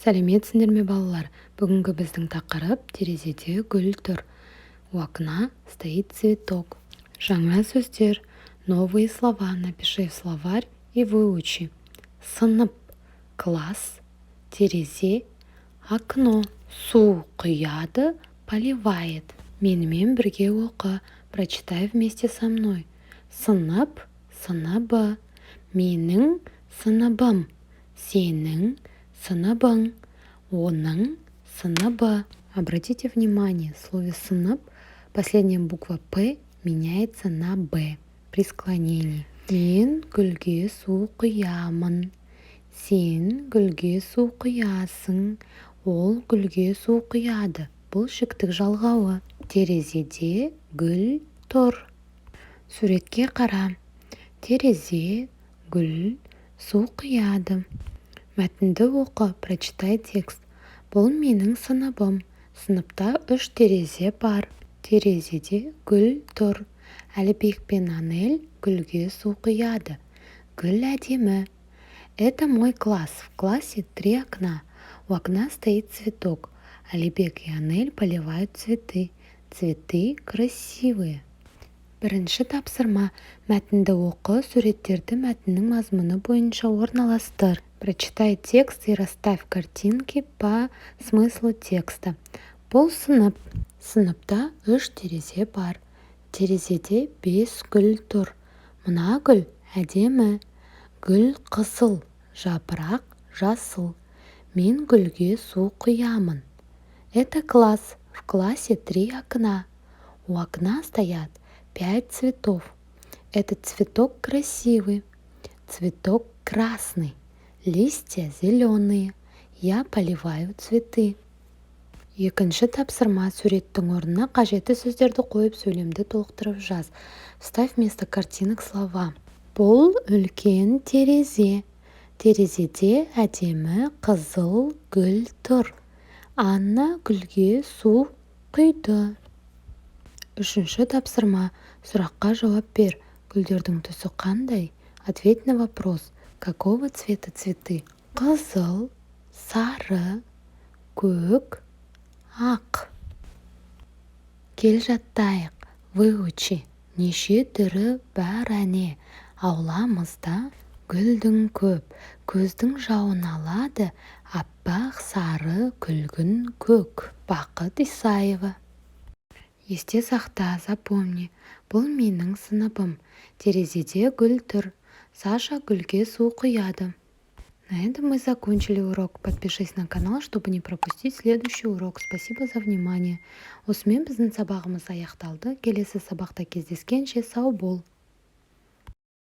Сәлеметсіңдер ме, балалар? Бүгінгі біздің тақырып терезеде гүл тұр. У окна стоит цветок. Жаңа сөздер. Новые слова. Напиши в словарь и выучи. Сынып, класс, терезе, окно. Су құяды, поливает. Менімен бірге оқы. Прочитай вместе со мной. Сынып, сыныбы. Менің сыныбым. Сенің сыныбың. Оның сыныбы. Обратите внимание, в слове сынып последняя буква П меняется на Б при склонении. Мен гүлге су құямын. Сен гүлге су құясың. Ол гүлге су құяды. Бұл шіктік жалғауы. Терезеде гүл тұр. Суретке қара. Терезе, гүл, су құяды. Мәтінді оқы, прочитай текст. Бұл менің сыныбым. Сыныпта 3 терезе бар. Терезеде гүл тұр. Әлібек пен Анель гүлге су құяды. Гүл әдемі. Это мой класс. В классе 3 окна. У окна стоит цветок. Әлібек и Анель поливают цветы. Цветы красивые. Бірінші тапсырма. Мәтінді оқы, суреттерді мәтіннің мазмұны бойынша орналастыр. Прочитай текст и расставь картинки по смыслу текста. Бұл сынып. Сыныпта 3 терезе бар. Терезеде 5 гүл тұр. Мына гүл әдемі. Гүл қызыл, жапырақ жасыл. Мен гүлге су құямын. Это класс. В классе 3 окна. У окна стоят 5 цветов. Этот цветок красивый. Цветок красный. Листья зеленые. Я поливаю цветы. Екінші тапсырма. Суреттің орнына қажетті сөздерді қойып сөйлемді толықтырып жаз. Вставь вместо картинок слова. Бұл үлкен терезе. Терезеде әдемі қызыл гүл тұр. Анна гүлге су құйды. Үшінші тапсырма. Сұраққа жауап бер. Гүлдердің түсі қандай? Ответь на вопрос. Какого цвета цветы? Қызыл, сары, көк, ақ. Кел жаттайық. Выучи. Неше түрі бар әне. Ауламызда гүлдің көп. Көздің жауын алады. Аппақ сары күлгін көк. Бақыт Исаева. Есте сақта, запомни. Бұл менің сыныбым. Терезеде гүл тұр. Саша гүлге су құяды. На этом мы закончили урок. Подпишись на канал, чтобы не пропустить следующий урок. Спасибо за внимание. Осымен біздің сабағымыз аяқталды. Келесі сабақта кездескенше сау бол.